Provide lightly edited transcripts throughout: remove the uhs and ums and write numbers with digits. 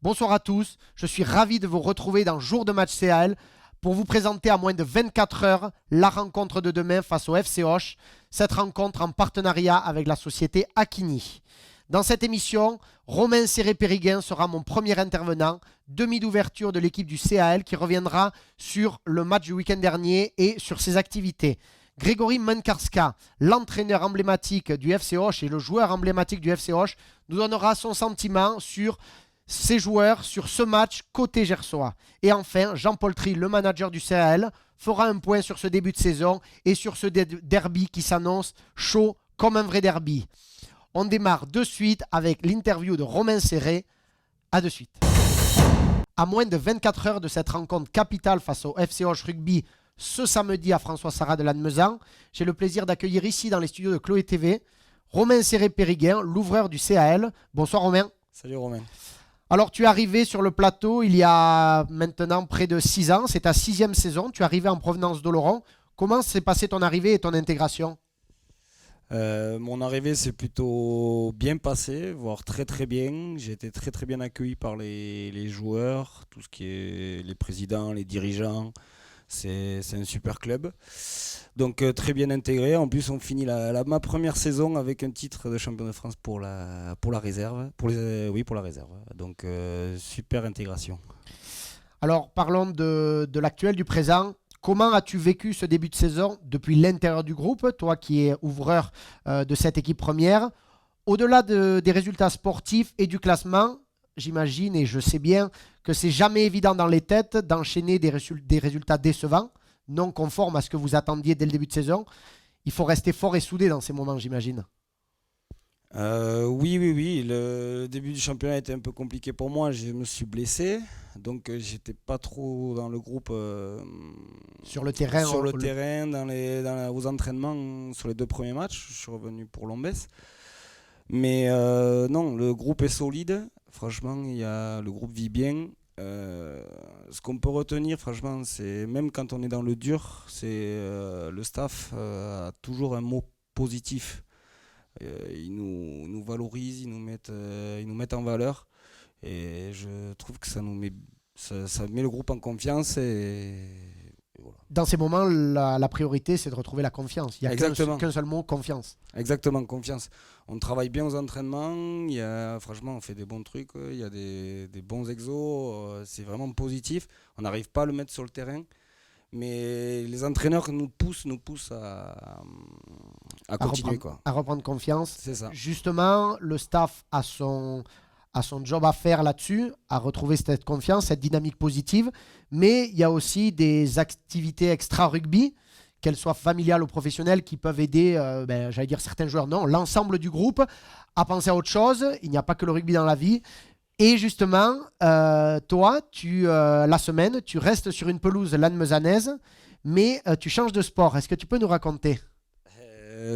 Bonsoir à tous, je suis ravi de vous retrouver dans Jour de match CAL pour vous présenter à moins de 24 heures la rencontre de demain face au FC Auch. Cette rencontre en partenariat avec la société Akini. Dans cette émission, Romain Serré-Périguin sera mon premier intervenant, demi d'ouverture de l'équipe du CAL qui reviendra sur le match du week-end dernier et sur ses activités. Grégory Menkarska, l'entraîneur emblématique du FC Auch et le joueur emblématique du FC Auch, nous donnera son sentiment sur ses joueurs, sur ce match côté gersois. Et enfin, Jean-Paul Tri, le manager du CAL, fera un point sur ce début de saison et sur ce derby qui s'annonce chaud comme un vrai derby. On démarre de suite avec l'interview de Romain Serré. A de suite. À moins de 24 heures de cette rencontre capitale face au FC Auch Rugby ce samedi à François Sarrat de Lannemezan, j'ai le plaisir d'accueillir ici dans les studios de Chloé TV Romain Serré-Périguin, l'ouvreur du CAL. Bonsoir Romain. Salut Romain. Alors tu es arrivé sur le plateau il y a maintenant près de 6 ans, c'est ta 6e saison, tu es arrivé en provenance d'Oloron. Comment s'est passée ton arrivée et ton intégration ? Mon arrivée s'est plutôt bien passée, voire très très bien. J'ai été très très bien accueilli par les joueurs, tout ce qui est les présidents, les dirigeants. C'est un super club. Donc très bien intégré. En plus on finit ma première saison avec un titre de champion de France pour la réserve. Pour la réserve. Donc super intégration. Alors parlons de l'actuel, du présent. Comment as-tu vécu ce début de saison depuis l'intérieur du groupe, toi qui es ouvreur de cette équipe première? Au-delà des résultats sportifs et du classement, j'imagine et je sais bien que c'est jamais évident dans les têtes d'enchaîner des résultats décevants, non conformes à ce que vous attendiez dès le début de saison. Il faut rester fort et soudé dans ces moments, j'imagine. Oui. Le début du championnat était un peu compliqué pour moi. Je me suis blessé, donc j'étais pas trop dans le groupe. Sur le terrain, aux entraînements sur les 2 premiers matchs. Je suis revenu pour Lombès. Mais non, le groupe est solide. Franchement, le groupe vit bien. Ce qu'on peut retenir, franchement, c'est même quand on est dans le dur, c'est le staff a toujours un mot positif. Ils nous valorisent, ils nous mettent en valeur. Et je trouve que ça met le groupe en confiance. Et voilà. Dans ces moments, la priorité, c'est de retrouver la confiance. Il n'y a qu'un seul mot, confiance. Exactement, confiance. On travaille bien aux entraînements. Franchement, on fait des bons trucs. Il y a des bons exos. C'est vraiment positif. On n'arrive pas à le mettre sur le terrain. Mais les entraîneurs nous poussent à continuer. À reprendre confiance. C'est ça. Justement, le staff a son job à faire là-dessus, à retrouver cette confiance, cette dynamique positive. Mais il y a aussi des activités extra-rugby, qu'elles soient familiales ou professionnelles, qui peuvent aider, j'allais dire certains joueurs, non, l'ensemble du groupe à penser à autre chose. Il n'y a pas que le rugby dans la vie. Et justement, toi, la semaine, tu restes sur une pelouse lannemezanaise, mais tu changes de sport. Est-ce que tu peux nous raconter ?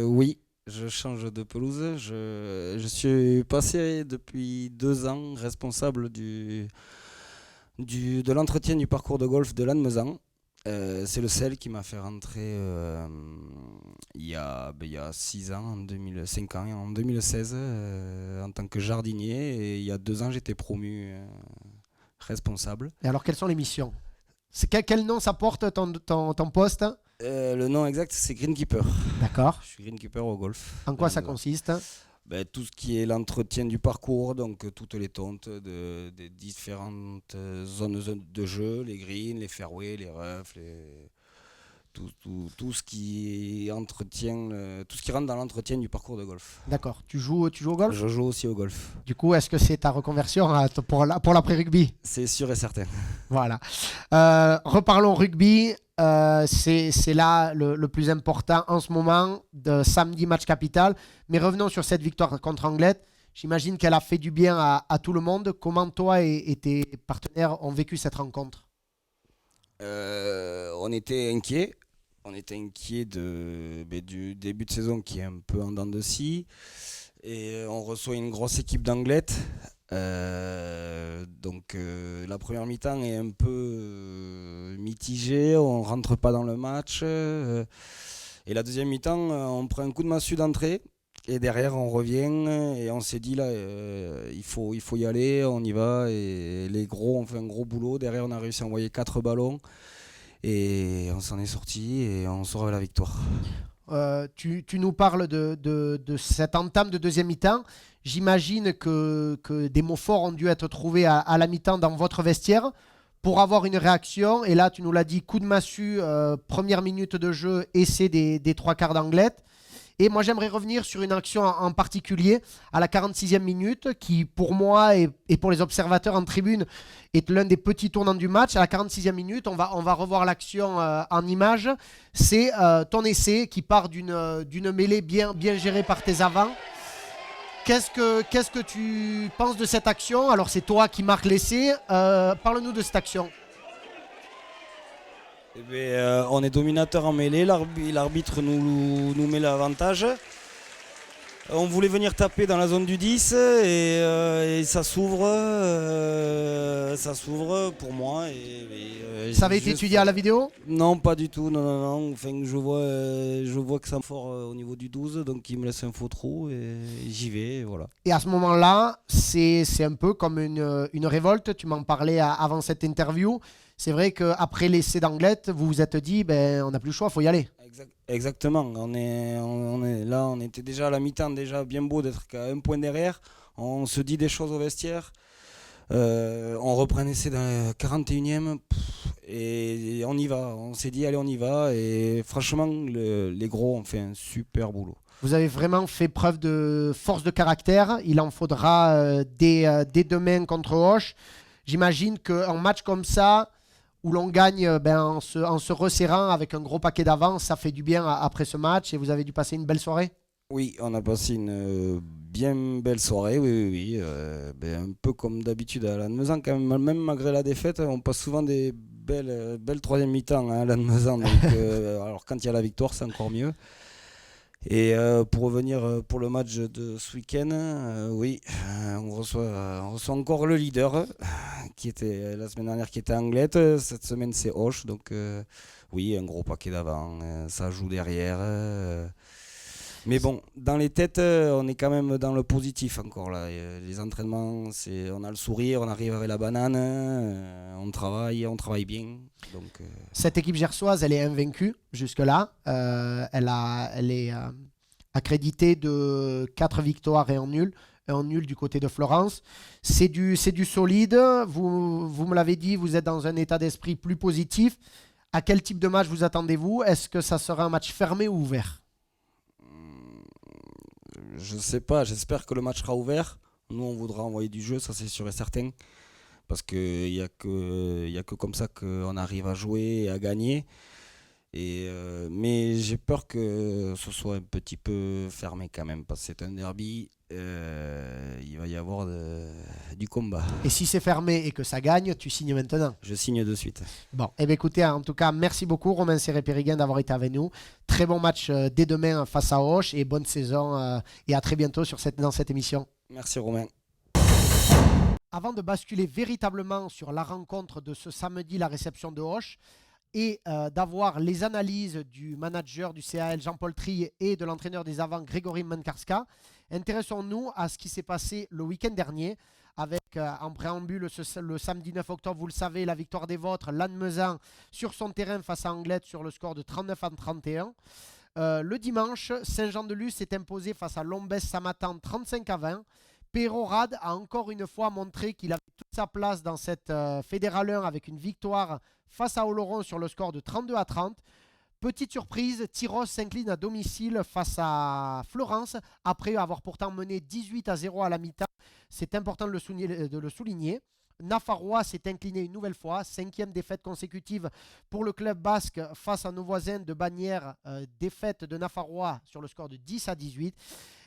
Oui. Je change de pelouse. Je suis passé depuis 2 ans responsable de l'entretien du parcours de golf de Lannemezan. C'est le CEL qui m'a fait rentrer il y a 6 ans, 5 ans, en 2016, en tant que jardinier. Et il y a 2 ans, j'étais promu responsable. Et alors, quelles sont les missions ? Quel nom ça porte ton poste ? Le nom exact, c'est Greenkeeper. D'accord. Je suis Greenkeeper au golf. En quoi ça consiste ? Tout ce qui est l'entretien du parcours, donc toutes les tontes des différentes zones de jeu, les greens, les fairways, les roughs, tout ce qui rentre dans l'entretien du parcours de golf. D'accord. Tu joues au golf ? Je joue aussi au golf. Du coup, est-ce que c'est ta reconversion pour l'après-rugby ? C'est sûr et certain. Voilà. Reparlons rugby. C'est là le plus important en ce moment, de samedi match capital. Mais revenons sur cette victoire contre Anglet. J'imagine qu'elle a fait du bien à tout le monde. Comment toi et tes partenaires ont vécu cette rencontre ? On était inquiets. On était inquiets du début de saison qui est un peu en dents de scie. Et on reçoit une grosse équipe d'Angleterre. Donc la première mi-temps est un peu mitigée, on rentre pas dans le match. Et la deuxième mi-temps, on prend un coup de massue d'entrée. Et derrière, on revient et on s'est dit là, il faut y aller, on y va. Et les gros ont fait un gros boulot. Derrière, on a réussi à envoyer 4 ballons et on s'en est sorti et on sort avec la victoire. Tu nous parles de cette entame de deuxième mi-temps. J'imagine que des mots forts ont dû être trouvés à la mi-temps dans votre vestiaire pour avoir une réaction. Et là, tu nous l'as dit, coup de massue, première minute de jeu, essai des trois quarts d'Anglette. Et moi, j'aimerais revenir sur une action en particulier à la 46e minute qui, pour moi et pour les observateurs en tribune, est l'un des petits tournants du match. À la 46e minute, on va revoir l'action en image. C'est ton essai qui part d'une mêlée bien gérée par tes avants. Qu'est-ce que tu penses de cette action? Alors, c'est toi qui marques l'essai. Parle-nous de cette action. Eh bien, on est dominateur en mêlée, l'arbitre nous met l'avantage. On voulait venir taper dans la zone du 10 et ça s'ouvre pour moi. Ça avait été étudié à la vidéo? Non, pas du tout, non. Enfin, je vois que ça me fort au niveau du 12, donc il me laisse un faux trou et j'y vais, et voilà. Et à ce moment-là, c'est un peu comme une révolte. Tu m'en parlais avant cette interview. C'est vrai qu'après l'essai d'Anglette, vous vous êtes dit, ben, on n'a plus le choix, il faut y aller. Exactement, on est là, on était déjà à la mi-temps, déjà bien beau d'être qu'à un point derrière. On se dit des choses au vestiaire. On reprend un essai dans la 41e et on y va. On s'est dit, allez, on y va. Et franchement, les gros ont fait un super boulot. Vous avez vraiment fait preuve de force de caractère. Il en faudra dès demain contre Auch. J'imagine qu'un match comme ça, où l'on gagne en se resserrant avec un gros paquet d'avance, ça fait du bien après ce match et vous avez dû passer une belle soirée? Oui, on a passé une bien belle soirée, oui. Un peu comme d'habitude à Lannemezan, quand même malgré la défaite, on passe souvent des belles troisième mi-temps à Lannemezan. Alors quand il y a la victoire, c'est encore mieux. Et pour revenir pour le match de ce week-end, oui, on reçoit encore le leader qui était la semaine dernière qui était Anglette. Cette semaine c'est Auch, donc oui, un gros paquet d'avant, ça joue derrière. Mais bon, dans les têtes, on est quand même dans le positif encore là. Les entraînements, on a le sourire, on arrive avec la banane, on travaille bien. Donc, Cette équipe gersoise, elle est invaincue jusque-là. Elle est accréditée de 4 victoires et un nul du côté de Florence. C'est du solide. Vous me l'avez dit, vous êtes dans un état d'esprit plus positif. À quel type de match vous attendez-vous? Est-ce que ça sera un match fermé ou ouvert? Je sais pas, j'espère que le match sera ouvert. Nous, on voudra envoyer du jeu, ça c'est sûr et certain. Parce qu'il n'y a que comme ça qu'on arrive à jouer et à gagner. Mais j'ai peur que ce soit un petit peu fermé quand même, parce que c'est un derby, il va y avoir du combat. Et si c'est fermé et que ça gagne, tu signes maintenant? Je signe de suite. Bon, eh bien, écoutez, en tout cas, merci beaucoup Romain Serré-Périguin d'avoir été avec nous. Très bon match dès demain face à Auch et bonne saison et à très bientôt dans cette émission. Merci Romain. Avant de basculer véritablement sur la rencontre de ce samedi, la réception de Auch, et d'avoir les analyses du manager du CAL Jean-Paul Trille et de l'entraîneur des avants Grégory Mankarska, intéressons-nous à ce qui s'est passé le week-end dernier avec en préambule le samedi 9 octobre, vous le savez, la victoire des vôtres, Lannemezan sur son terrain face à Anglette sur le score de 39-31. Le dimanche, Saint-Jean-de-Luz s'est imposé face à Lombès-Samatan 35-20. Perorade a encore une fois montré qu'il avait toute sa place dans cette Fédéral 1 avec une victoire face à Oloron sur le score de 32-30. Petite surprise, Tyros s'incline à domicile face à Florence après avoir pourtant mené 18-0 à la mi-temps. C'est important de le souligner. Nafarroa s'est incliné une nouvelle fois, 5e défaite consécutive pour le club basque face à nos voisins de Bagnères, défaite de Nafarroa sur le score de 10-18.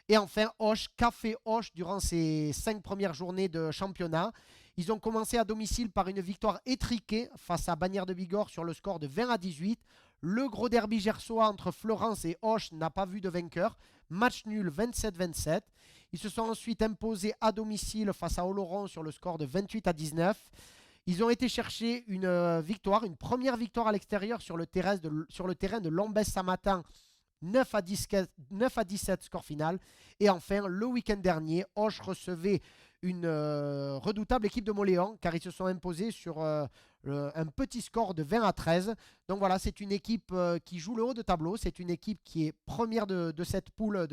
Et enfin, Auch, qu'a fait Auch durant ces 5 premières journées de championnat? Ils ont commencé à domicile par une victoire étriquée face à Bagnères de Bigorre sur le score de 20-18. Le gros derby gersois entre Florence et Auch n'a pas vu de vainqueur. Match nul 27-27. Ils se sont ensuite imposés à domicile face à Oloron sur le score de 28-19. Ils ont été chercher une première victoire à l'extérieur sur le terrain de Lombès-Samatan 9-17 score final. Et enfin, le week-end dernier, Auch recevait une redoutable équipe de Moléon car ils se sont imposés sur un petit score de 20-13. Donc voilà, c'est une équipe qui joue le haut de tableau. C'est une équipe qui est première de cette poule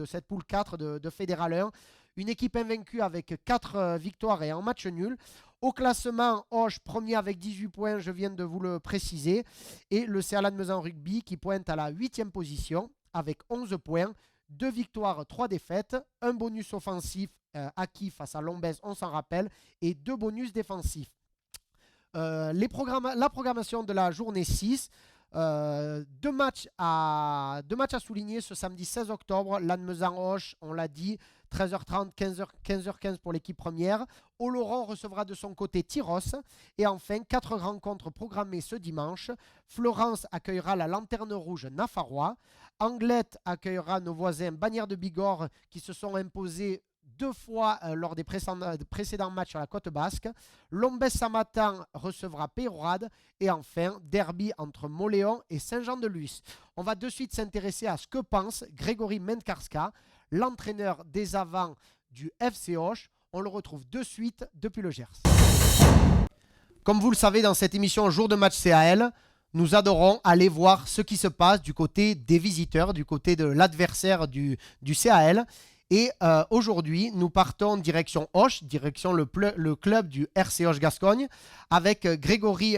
4 de Fédéral 1. Une équipe invaincue avec 4 victoires et un match nul. Au classement, Auch premier avec 18 points, je viens de vous le préciser. Et le CA Lannemezan Rugby qui pointe à la 8e position avec 11 points. 2 victoires, 3 défaites, un bonus offensif acquis face à Lombez, on s'en rappelle, et 2 bonus défensifs. La programmation de la journée 6, deux matchs à souligner ce samedi 16 octobre. Lannemezan-Auch, on l'a dit, 13h30, 15h15 pour l'équipe première. Oloron recevra de son côté Tyros. Et enfin, 4 rencontres programmées ce dimanche. Florence accueillera la Lanterne Rouge Nafarrois. Anglette accueillera nos voisins Bagnères de Bigorre qui se sont imposés 2 fois lors des précédents matchs à la côte basque. Lombez-Samatan recevra Peyrade. Et enfin, derby entre Moléon et Saint-Jean-de-Luz. On va de suite s'intéresser à ce que pense Grégory Menkarska, l'entraîneur des avants du FC Auch. On le retrouve de suite depuis le Gers. Comme vous le savez, dans cette émission Jour de match CAL, nous adorons aller voir ce qui se passe du côté des visiteurs, du côté de l'adversaire du CAL. Et aujourd'hui, nous partons direction Auch, direction le club du RC Auch Gascogne, avec Grégory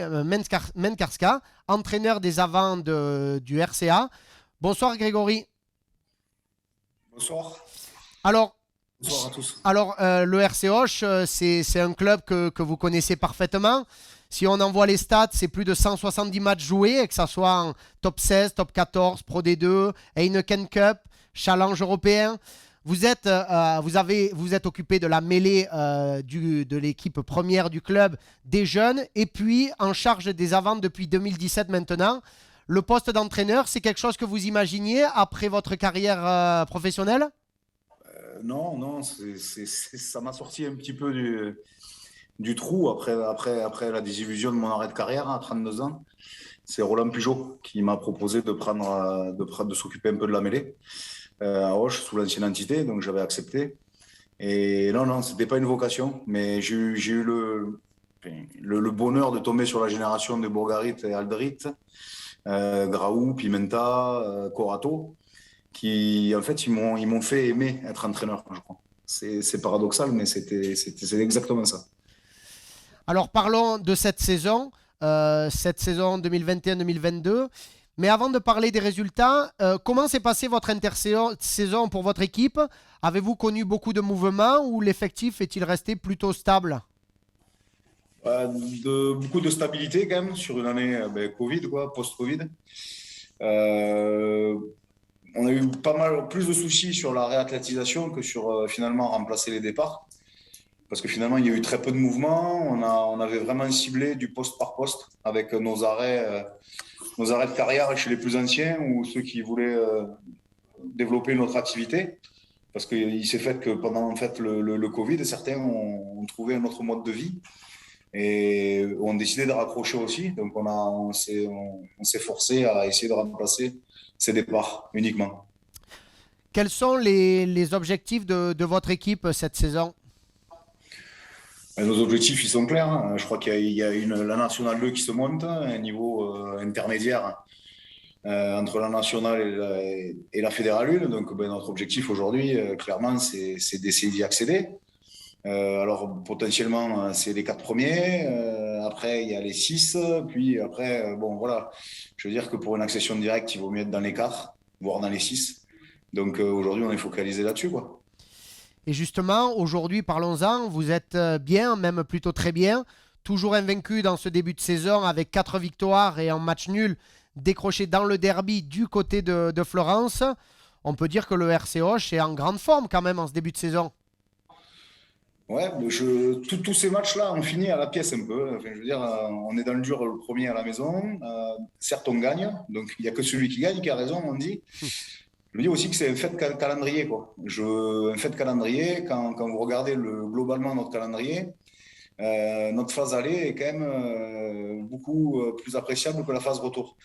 Menkarska, entraîneur des avants du RCA. Bonsoir Grégory. Bonsoir. Alors, Bonsoir à tous. Alors le RC Auch, c'est un club que vous connaissez parfaitement. Si on envoie les stats, c'est plus de 170 matchs joués, que ce soit en top 16, top 14, Pro D2, Heineken Cup, Challenge européen. Vous êtes occupé de la mêlée de l'équipe première du club des jeunes et puis en charge des avants depuis 2017 maintenant. Le poste d'entraîneur, c'est quelque chose que vous imaginiez après votre carrière professionnelle ? Non, ça m'a sorti un petit peu du trou après la désillusion de mon arrêt de carrière à 32 ans. C'est Roland Pujot qui m'a proposé de s'occuper un peu de la mêlée à Auch, sous l'ancienne entité, donc j'avais accepté. Et non, c'était pas une vocation, mais j'ai eu le bonheur de tomber sur la génération de Bourgarit et Aldrit, Graou, Pimenta, Corato, qui en fait ils m'ont fait aimer être entraîneur, je crois. C'est paradoxal, mais c'est exactement ça. Alors parlons de cette saison 2021-2022. Mais avant de parler des résultats, comment s'est passée votre intersaison pour votre équipe ? Avez-vous connu beaucoup de mouvements ou l'effectif est-il resté plutôt stable ? Beaucoup de stabilité quand même sur une année Covid, post-Covid. On a eu plus de soucis sur la réathlétisation que sur finalement remplacer les départs. Parce que finalement, il y a eu très peu de mouvements. On avait vraiment ciblé du poste par poste avec nos arrêts de carrière chez les plus anciens ou ceux qui voulaient développer notre activité. Parce qu'il s'est fait que pendant le Covid, certains ont trouvé un autre mode de vie et ont décidé de raccrocher aussi. Donc, on s'est forcé à essayer de remplacer ces départs uniquement. Quels sont les objectifs de votre équipe cette saison ? Nos objectifs, ils sont clairs. Hein. Je crois qu'il y a la Nationale 2 qui se monte, un niveau intermédiaire entre la Nationale et la Fédérale 1. Donc, notre objectif aujourd'hui, clairement, c'est d'essayer d'y accéder. Alors, potentiellement, c'est les 4 premiers. Après, il y a les 6. Puis après, voilà. Je veux dire que pour une accession directe, il vaut mieux être dans les 4, voire dans les 6. Donc, aujourd'hui, on est focalisé là-dessus, quoi. Et justement, aujourd'hui, parlons-en, vous êtes bien, même plutôt très bien, toujours invaincu dans ce début de saison avec 4 victoires et un match nul décroché dans le derby du côté de Florence. On peut dire que le RC Auch est en grande forme quand même en ce début de saison. Ouais, tous ces matchs-là ont fini à la pièce un peu. Enfin, je veux dire, on est dans le dur le premier à la maison. Certes, on gagne, donc il n'y a que celui qui gagne qui a raison, on dit. Je veux dire aussi que c'est un fait de calendrier, quoi. Un fait de calendrier, quand vous regardez globalement notre calendrier, notre phase aller est quand même beaucoup plus appréciable que la phase retour.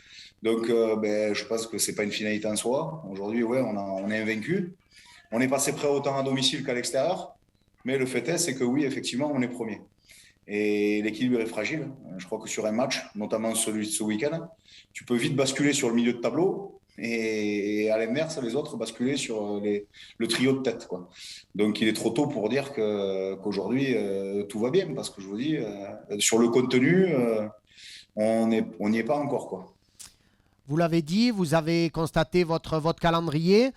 Donc, je pense que c'est pas une finalité en soi. Aujourd'hui, ouais, on est invaincu. On est passé près autant à domicile qu'à l'extérieur. Mais le fait est, c'est que oui, effectivement, on est premier. Et l'équilibre est fragile. Je crois que sur un match, notamment celui de ce week-end, tu peux vite basculer sur le milieu de tableau et à l'inverse, les autres basculer sur le trio de tête, quoi. Donc, il est trop tôt pour dire qu'aujourd'hui, tout va bien. Parce que je vous dis, sur le contenu, on n'y est pas encore, quoi. Vous l'avez dit, vous avez constaté votre calendrier.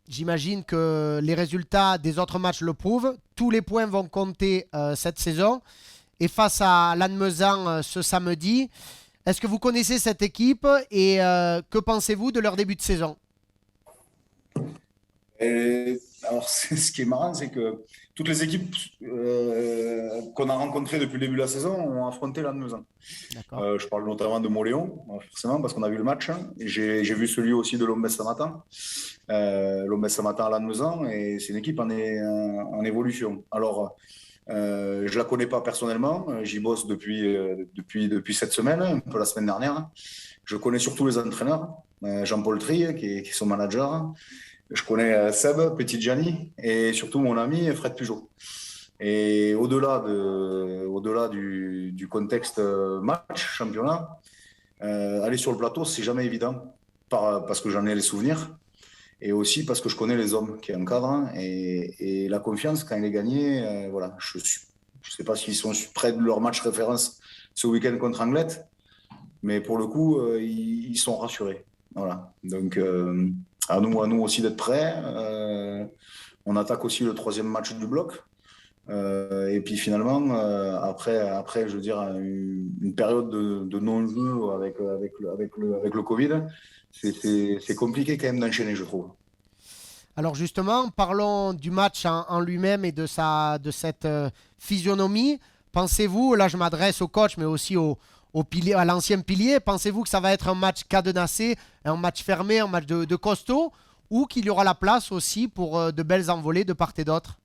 J'imagine que les résultats des autres matchs le prouvent. Tous les points vont compter cette saison. Et face à Lannemezan ce samedi, est-ce que vous connaissez cette équipe et que pensez-vous de leur début de saison? Alors, ce qui est marrant, c'est que toutes les équipes qu'on a rencontrées depuis le début de la saison ont affronté Lannemezan. D'accord. Je parle notamment de Moléon, forcément, parce qu'on a vu le match. Et j'ai vu celui aussi de Lombès ce matin. Lombès ce matin à Lannemezan, et c'est une équipe en évolution. Alors, je la connais pas personnellement, j'y bosse depuis cette semaine, un peu la semaine dernière. Je connais surtout les entraîneurs, Jean-Paul Trier, qui est son manager. Je connais Seb Petitgiani et surtout mon ami Fred Pujol. Et au-delà du contexte match, championnat, aller sur le plateau, c'est jamais évident, parce que j'en ai les souvenirs et aussi parce que je connais les hommes qui encadrent et la confiance, quand il est gagné, voilà. Je sais pas s'ils sont près de leur match référence ce week-end contre Anglet, mais pour le coup, ils sont rassurés. Voilà. Donc, à nous aussi d'être prêts. On attaque aussi le 3e match du bloc. Et puis finalement, après, je veux dire, une période de non-jeu avec le Covid, c'est compliqué quand même d'enchaîner, je trouve. Alors justement, parlons du match en lui-même et de cette physionomie. Pensez-vous, là je m'adresse au coach, mais aussi au pilier, à l'ancien pilier, pensez-vous que ça va être un match cadenassé, un match fermé, un match de costaud, ou qu'il y aura la place aussi pour de belles envolées de part et d'autre?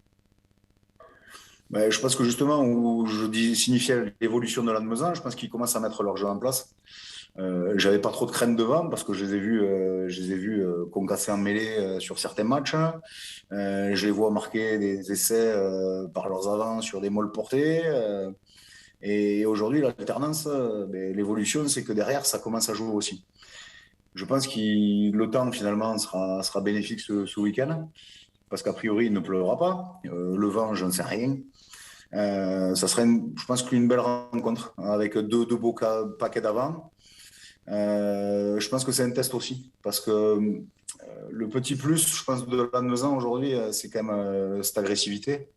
Je pense que justement, où signifiait l'évolution de Lannemezan, je pense qu'ils commencent à mettre leur jeu en place. J'avais pas trop de crainte devant parce que je les ai vus concasser en mêlée sur certains matchs. Je les vois marquer des essais par leurs avants sur des molles portées. Et aujourd'hui, l'alternance, l'évolution, c'est que derrière, ça commence à jouer aussi. Je pense que le temps, finalement, sera bénéfique ce week-end, parce qu'a priori, il ne pleuvra pas. Le vent, je ne sais rien. Ça serait, je pense, qu'une belle rencontre, avec deux beaux paquets d'avant. Je pense que c'est un test aussi, parce que le petit plus, je pense, de Lannemezan aujourd'hui, c'est quand même cette agressivité.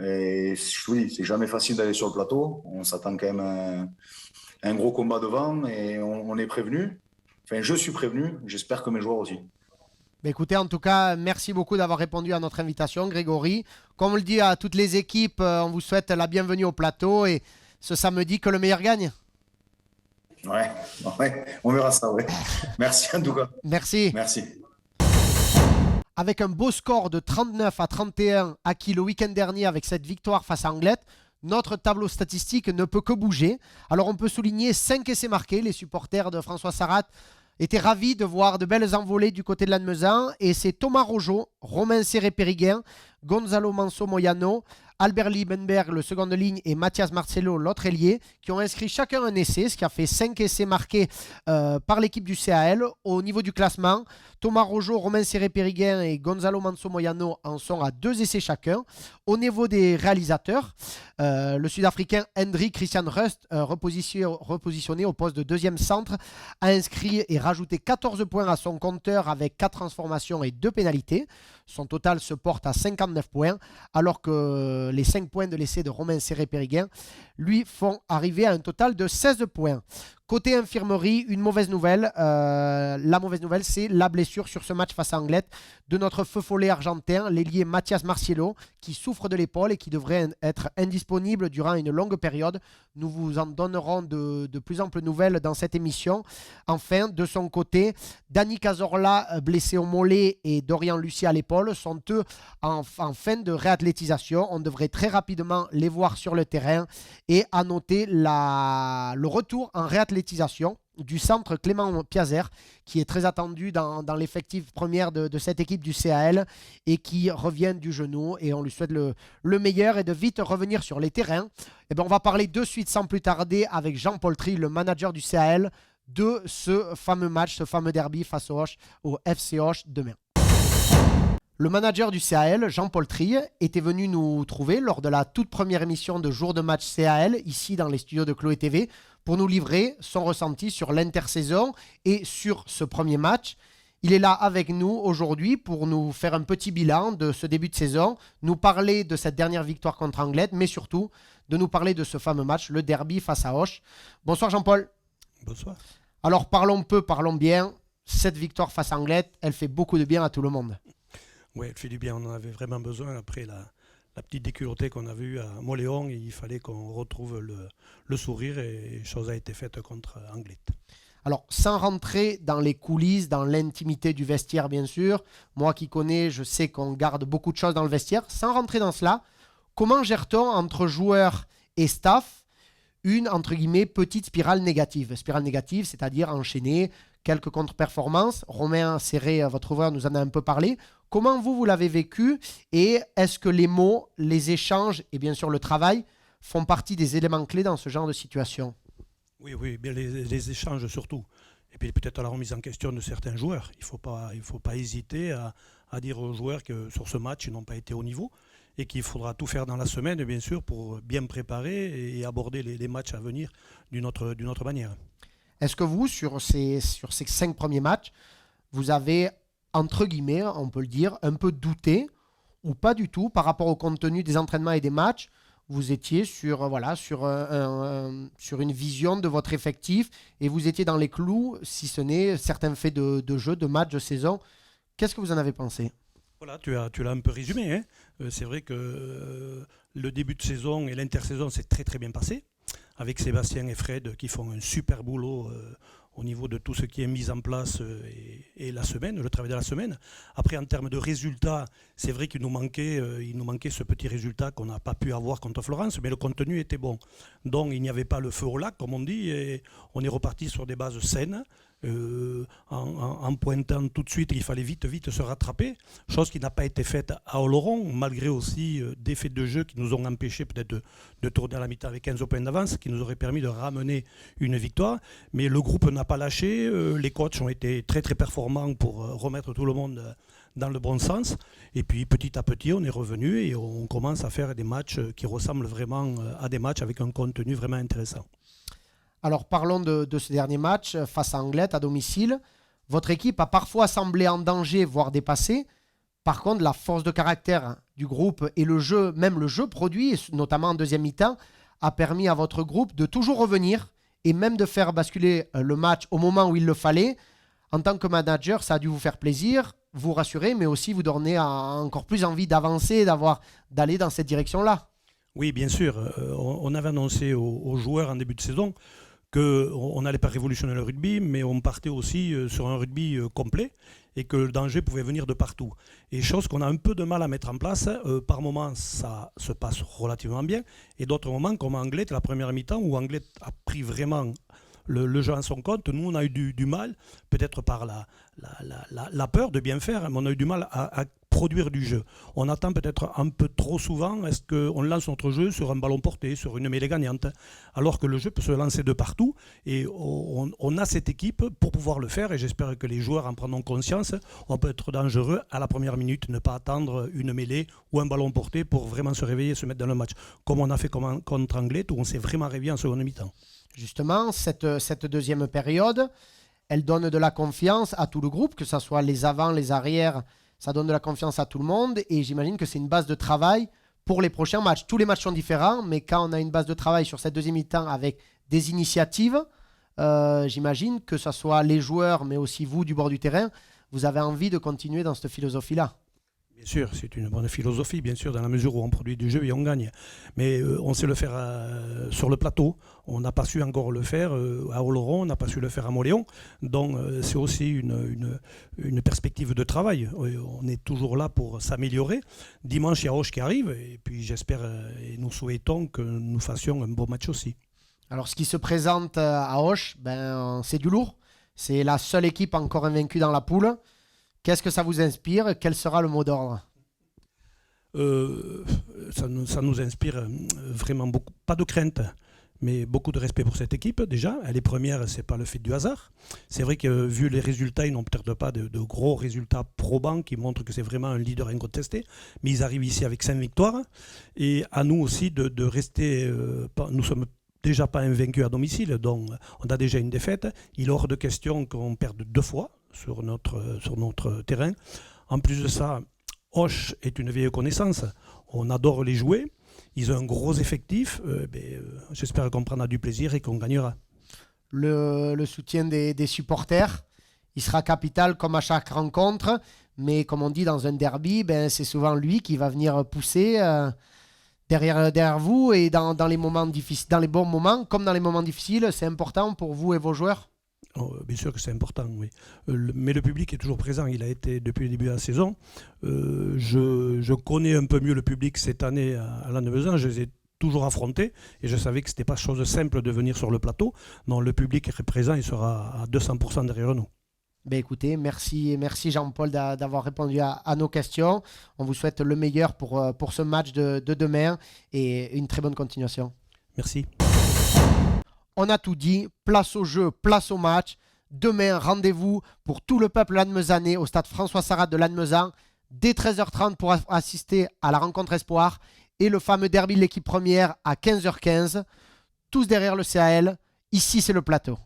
Et oui, c'est jamais facile d'aller sur le plateau. On s'attend quand même à un gros combat devant et on est prévenu. Enfin, je suis prévenu. J'espère que mes joueurs aussi. Écoutez, en tout cas, merci beaucoup d'avoir répondu à notre invitation, Grégory. Comme on le dit à toutes les équipes, on vous souhaite la bienvenue au plateau et ce samedi, que le meilleur gagne. Ouais, on verra ça, ouais. Merci en tout cas. Merci. Merci. Avec un beau score de 39-31 acquis le week-end dernier avec cette victoire face à Anglet, notre tableau statistique ne peut que bouger. Alors on peut souligner 5 essais marqués. Les supporters de François Sarrat étaient ravis de voir de belles envolées du côté de Lannemezan. Et c'est Thomas Rojo, Romain Serré-Périguin, Gonzalo Manso-Moyano, Albert Liebenberg, le second de ligne, et Mathias Marcelo, l'autre ailier, qui ont inscrit chacun un essai, ce qui a fait 5 essais marqués par l'équipe du CAL. Au niveau du classement, Thomas Rojo, Romain Serré-Périguin et Gonzalo Manso-Moyano en sont à 2 essais chacun. Au niveau des réalisateurs, le Sud-Africain Hendrik Christian Rust, repositionné au poste de 2e centre, a inscrit et rajouté 14 points à son compteur avec 4 transformations et 2 pénalités. Son total se porte à 59 points, alors que les 5 points de l'essai de Romain Serré-Périguin lui font arriver à un total de 16 points. Côté infirmerie, une mauvaise nouvelle. La mauvaise nouvelle, c'est la blessure sur ce match face à Anglet de notre feu follet argentin, l'ailier Mathias Marciello, qui souffre de l'épaule et qui devrait être indisponible durant une longue période. Nous vous en donnerons de plus amples nouvelles dans cette émission. Enfin, de son côté, Dani Cazorla, blessé au mollet, et Dorian Lucie à l'épaule, sont eux en fin de réathlétisation. On devrait très rapidement les voir sur le terrain. Et à noter le retour en réathlétisation du centre Clément Piazer, qui est très attendu dans l'effectif première de cette équipe du CAL et qui revient du genou, et on lui souhaite le meilleur et de vite revenir sur les terrains. Et bien, on va parler de suite sans plus tarder avec Jean-Paul Tri, le manager du CAL, de ce fameux match, ce fameux derby face au FC Auch demain. Le manager du CAL, Jean-Paul Tri, était venu nous trouver lors de la toute première émission de Jour de Match CAL, ici dans les studios de Chloé TV, pour nous livrer son ressenti sur l'intersaison et sur ce premier match. Il est là avec nous aujourd'hui pour nous faire un petit bilan de ce début de saison, nous parler de cette dernière victoire contre Anglet, mais surtout de nous parler de ce fameux match, le derby face à Auch. Bonsoir Jean-Paul. Bonsoir. Alors parlons peu, parlons bien. Cette victoire face à Anglet, elle fait beaucoup de bien à tout le monde. Oui, elle fait du bien. On en avait vraiment besoin après la petite déculottée qu'on avait eue à Moléon. Il fallait qu'on retrouve le sourire, et chose a été faite contre Anglet. Alors, sans rentrer dans les coulisses, dans l'intimité du vestiaire, bien sûr, moi qui connais, je sais qu'on garde beaucoup de choses dans le vestiaire. Sans rentrer dans cela, comment gère-t-on entre joueurs et staff une, entre guillemets, petite spirale négative? Spirale négative, c'est-à-dire enchaîner quelques contre-performances. Romain Serré, votre ouvreur, nous en a un peu parlé. Comment vous l'avez vécu, et est-ce que les mots, les échanges et bien sûr le travail font partie des éléments clés dans ce genre de situation? Oui, bien les échanges surtout. Et puis peut-être la remise en question de certains joueurs. Il ne faut pas hésiter à dire aux joueurs que sur ce match, ils n'ont pas été au niveau, et qu'il faudra tout faire dans la semaine, bien sûr, pour bien préparer et aborder les matchs à venir d'une autre manière. Est-ce que vous, sur ces 5 premiers matchs, vous avez, entre guillemets, on peut le dire, un peu douté, ou pas du tout, par rapport au contenu des entraînements et des matchs? Vous étiez sur une vision de votre effectif, et vous étiez dans les clous, si ce n'est certains faits de jeu, de match, de saison. Qu'est-ce que vous en avez pensé? Voilà, tu l'as un peu résumé. Hein. C'est vrai que le début de saison et l'intersaison s'est très très bien passé, avec Sébastien et Fred qui font un super boulot au niveau de tout ce qui est mis en place et la semaine, le travail de la semaine. Après, en termes de résultats, c'est vrai qu'il nous manquait ce petit résultat qu'on n'a pas pu avoir contre Florence, mais le contenu était bon. Donc il n'y avait pas le feu au lac, comme on dit, et on est reparti sur des bases saines. En pointant tout de suite qu'il fallait vite se rattraper, chose qui n'a pas été faite à Oloron, malgré aussi des faits de jeu qui nous ont empêché peut-être de tourner à la mi-temps avec 15 points d'avance, qui nous aurait permis de ramener une victoire. Mais le groupe n'a pas lâché, les coachs ont été très très performants pour remettre tout le monde dans le bon sens. Et puis petit à petit, on est revenu et on commence à faire des matchs qui ressemblent vraiment à des matchs avec un contenu vraiment intéressant. Alors parlons de ce dernier match face à Anglet à domicile. Votre équipe a parfois semblé en danger, voire dépassée. Par contre, la force de caractère du groupe et le jeu, même le jeu produit, notamment en deuxième mi-temps, a permis à votre groupe de toujours revenir et même de faire basculer le match au moment où il le fallait. En tant que manager, ça a dû vous faire plaisir, vous rassurer, mais aussi vous donner encore plus envie d'avancer, d'aller dans cette direction-là. Oui, bien sûr. On avait annoncé aux joueurs en début de saison qu'on n'allait pas révolutionner le rugby, mais on partait aussi sur un rugby complet, et que le danger pouvait venir de partout. Et chose qu'on a un peu de mal à mettre en place, par moments ça se passe relativement bien, et d'autres moments comme Anglet, la première mi-temps, où Anglet a pris vraiment le jeu en son compte. Nous, on a eu du mal, peut-être par la peur de bien faire, mais on a eu du mal à produire du jeu. On attend peut-être un peu trop souvent, est-ce qu'on lance notre jeu sur un ballon porté, sur une mêlée gagnante, alors que le jeu peut se lancer de partout, et on a cette équipe pour pouvoir le faire, et j'espère que les joueurs en prendront conscience. On peut être dangereux à la première minute, ne pas attendre une mêlée ou un ballon porté pour vraiment se réveiller et se mettre dans le match, comme on a fait contre Anglet, où on s'est vraiment réveillé en seconde mi-temps. Justement, cette deuxième période, elle donne de la confiance à tout le groupe, que ce soit les avants, les arrières, ça donne de la confiance à tout le monde, et j'imagine que c'est une base de travail pour les prochains matchs. Tous les matchs sont différents, mais quand on a une base de travail sur cette deuxième mi-temps avec des initiatives, j'imagine que ce soit les joueurs, mais aussi vous du bord du terrain, vous avez envie de continuer dans cette philosophie-là. Bien sûr, c'est une bonne philosophie, bien sûr, dans la mesure où on produit du jeu et on gagne. Mais on sait le faire sur le plateau. On n'a pas su encore le faire à Oloron, on n'a pas su le faire à Moléon. Donc c'est aussi une perspective de travail. On est toujours là pour s'améliorer. Dimanche, il y a Auch qui arrive. Et puis j'espère et nous souhaitons que nous fassions un beau match aussi. Alors, ce qui se présente à Auch, c'est du lourd. C'est la seule équipe encore invaincue dans la poule. Qu'est-ce que ça vous inspire? Quel sera le mot d'ordre? Ça nous inspire vraiment beaucoup, pas de crainte, mais beaucoup de respect pour cette équipe déjà. Elle est première, c'est pas le fait du hasard. C'est vrai que vu les résultats, ils n'ont peut-être pas de gros résultats probants qui montrent que c'est vraiment un leader incontesté, mais ils arrivent ici avec 5 victoires. Et à nous aussi de rester, nous sommes déjà pas invaincus à domicile, donc on a déjà une défaite. Il est hors de question qu'on perde 2 fois sur notre terrain. En plus de ça, Auch est une vieille connaissance. On adore les jouer. Ils ont un gros effectif. J'espère qu'on prendra du plaisir et qu'on gagnera. Le soutien des supporters, il sera capital comme à chaque rencontre. Mais comme on dit dans un derby, c'est souvent lui qui va venir pousser derrière vous. Et dans les moments difficiles, dans les bons moments comme dans les moments difficiles, c'est important pour vous et vos joueurs. Bien sûr que c'est important, oui. Mais le public est toujours présent. Il a été depuis le début de la saison. Je connais un peu mieux le public cette année à Lannemezan. Je les ai toujours affrontés et je savais que ce n'était pas chose simple de venir sur le plateau. Non, le public est présent. Il sera à 200% derrière nous. Écoutez, merci Jean-Paul d'avoir répondu à nos questions. On vous souhaite le meilleur pour ce match de demain et une très bonne continuation. Merci. On a tout dit, place au jeu, place au match. Demain, rendez-vous pour tout le peuple lannemezanais au stade François Sarrat de Lannemezan dès 13h30 pour assister à la rencontre Espoir et le fameux derby de l'équipe première à 15h15. Tous derrière le CAL, ici c'est le plateau.